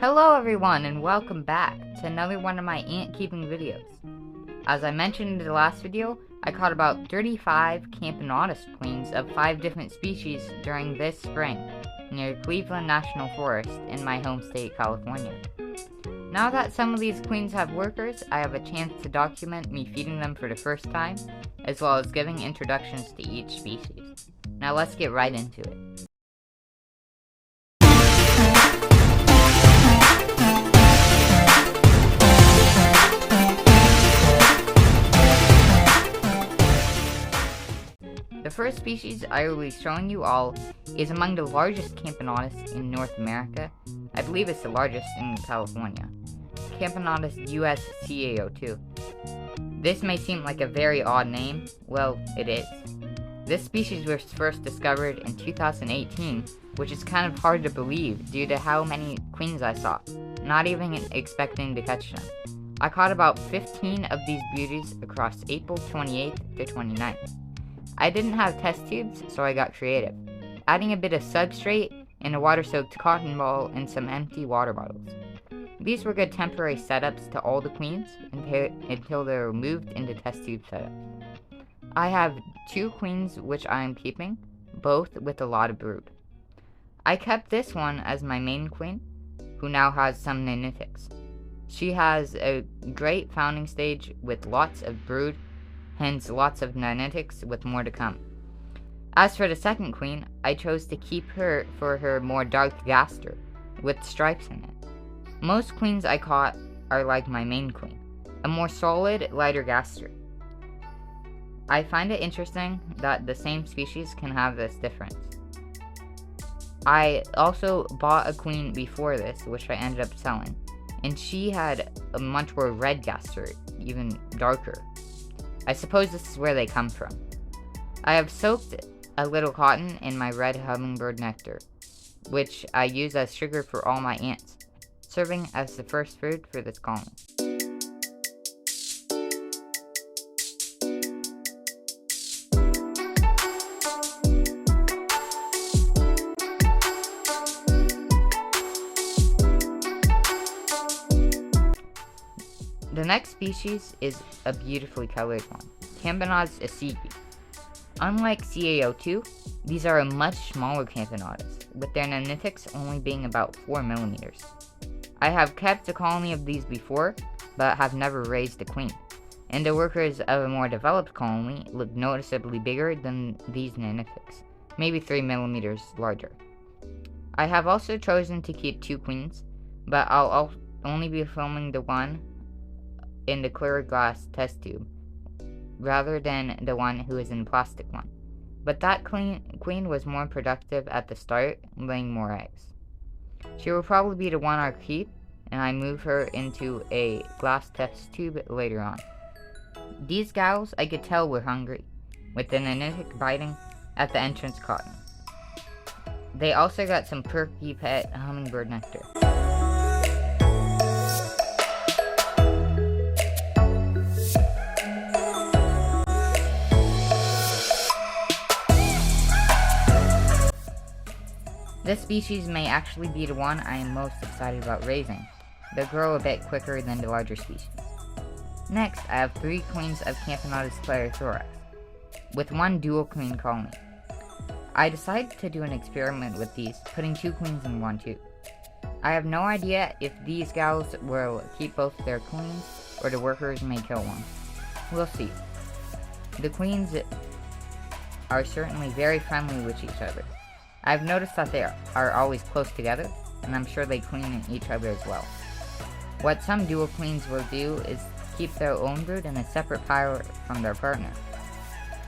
Hello everyone and welcome back to another one of my ant keeping videos. As I mentioned in the last video, I caught about 35 Camponotus queens of 5 different species during this spring near Cleveland National Forest in my home state, California. Now that some of these queens have workers, I have a chance to document me feeding them for the first time, as well as giving introductions to each species. Now let's get right into it. The first species I will be showing you all is among the largest Camponotus in North America. I believe it's the largest in California. Camponotus US CA02. This may seem like a very odd name. Well, it is. This species was first discovered in 2018, which is kind of hard to believe due to how many queens I saw, not even expecting to catch them. I caught about 15 of these beauties across April 28th to 29th. I didn't have test tubes, so I got creative, adding a bit of substrate and a water-soaked cotton ball and some empty water bottles. These were good temporary setups to all the queens until they were moved into test tube setup. I have 2 queens which I am keeping, both with a lot of brood. I kept this one as my main queen, who now has some nanitics. She has a great founding stage with lots of brood, hence lots of nanitics with more to come. As for the second queen, I chose to keep her for her more dark gaster, with stripes in it. Most queens I caught are like my main queen, a more solid, lighter gaster. I find it interesting that the same species can have this difference. I also bought a queen before this, which I ended up selling, and she had a much more red gaster, even darker. I suppose this is where they come from. I have soaked a little cotton in my red hummingbird nectar, which I use as sugar for all my ants, serving as the first food for this colony. The next species is a beautifully colored one, Camponotus asigi. Unlike CA02, these are a much smaller Camponotus, with their nanitics only being about 4 millimeters. I have kept a colony of these before, but have never raised a queen, and the workers of a more developed colony look noticeably bigger than these nanitics, maybe 3 millimeters larger. I have also chosen to keep 2 queens, but I'll only be filming the one in the clear glass test tube, rather than the one who is in plastic one. But that queen was more productive at the start, laying more eggs. She will probably be the one I'll keep, and I move her into a glass test tube later on. These gals I could tell were hungry, with the nanitic biting at the entrance cotton. They also got some perky pet hummingbird nectar. This species may actually be the one I am most excited about raising. They'll grow a bit quicker than the larger species. Next, I have 3 queens of Camponotus clarithorax, with 1 dual queen colony. I decided to do an experiment with these, putting 2 queens in 1 tube. I have no idea if these gals will keep both their queens, or the workers may kill one. We'll see. The queens are certainly very friendly with each other. I've noticed that they are always close together, and I'm sure they clean each other as well. What some dual queens will do is keep their own brood in a separate pile from their partner.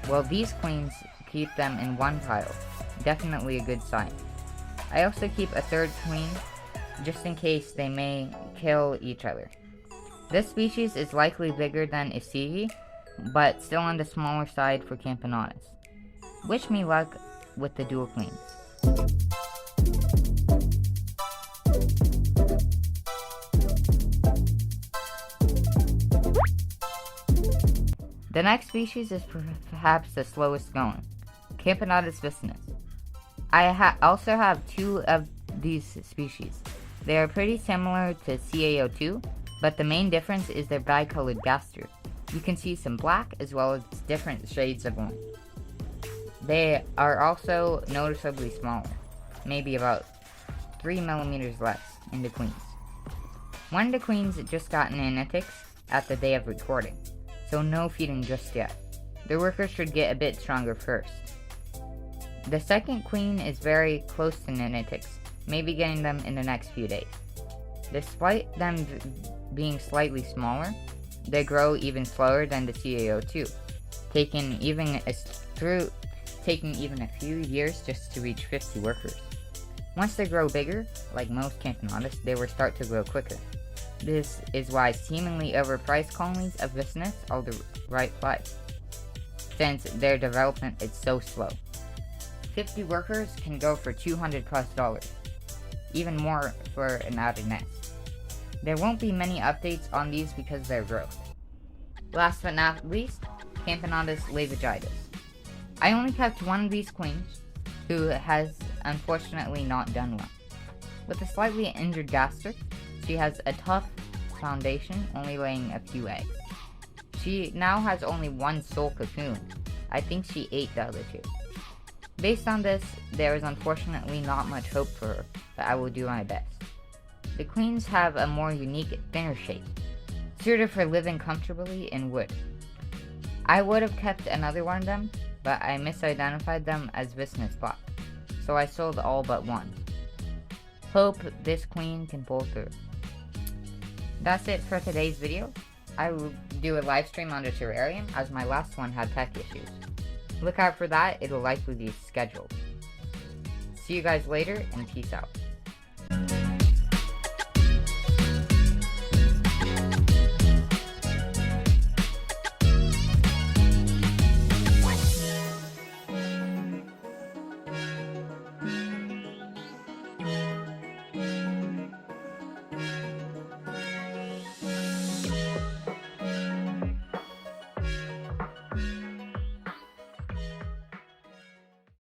While these queens keep them in one pile, definitely a good sign. I also keep a 3rd queen, just in case they may kill each other. This species is likely bigger than asigi, but still on the smaller side for Camponotus. Wish me luck with the dual queens. The next species is perhaps the slowest going, Camponotus vicinus. I also have 2 of these species, They are pretty similar to CaO2, but the main difference is their bicolored gaster. You can see some black as well as different shades of orange. They are also noticeably smaller, maybe about 3 millimeters less in the queens. One of the queens just got nanitics at the day of recording, so no feeding just yet. The workers should get a bit stronger first. The second queen is very close to nanitics, maybe getting them in the next few days. Despite them being slightly smaller, they grow even slower than the CaO2, taking even a few years just to reach 50 workers. Once they grow bigger, like most Camponotus, they will start to grow quicker. This is why seemingly overpriced colonies of Viscus are the right price, since their development is so slow. 50 workers can go for $200+, even more for an outer nest. There won't be many updates on these because of their growth. Last but not least, Camponotus LiQWYD. I only kept one of these queens, who has unfortunately not done well. With a slightly injured gaster, she has a tough foundation, only laying a few eggs. She now has only one sole cocoon. I think she ate the other two. Based on this, there is unfortunately not much hope for her, but I will do my best. The queens have a more unique, thinner shape, suited for living comfortably in wood. I would have kept another one of them, but I misidentified them as Viscus Black, so I sold all but one. Hope this queen can pull through. That's it for today's video. I will do a live stream on the terrarium as my last one had tech issues. Look out for that, it'll likely be scheduled. See you guys later and peace out.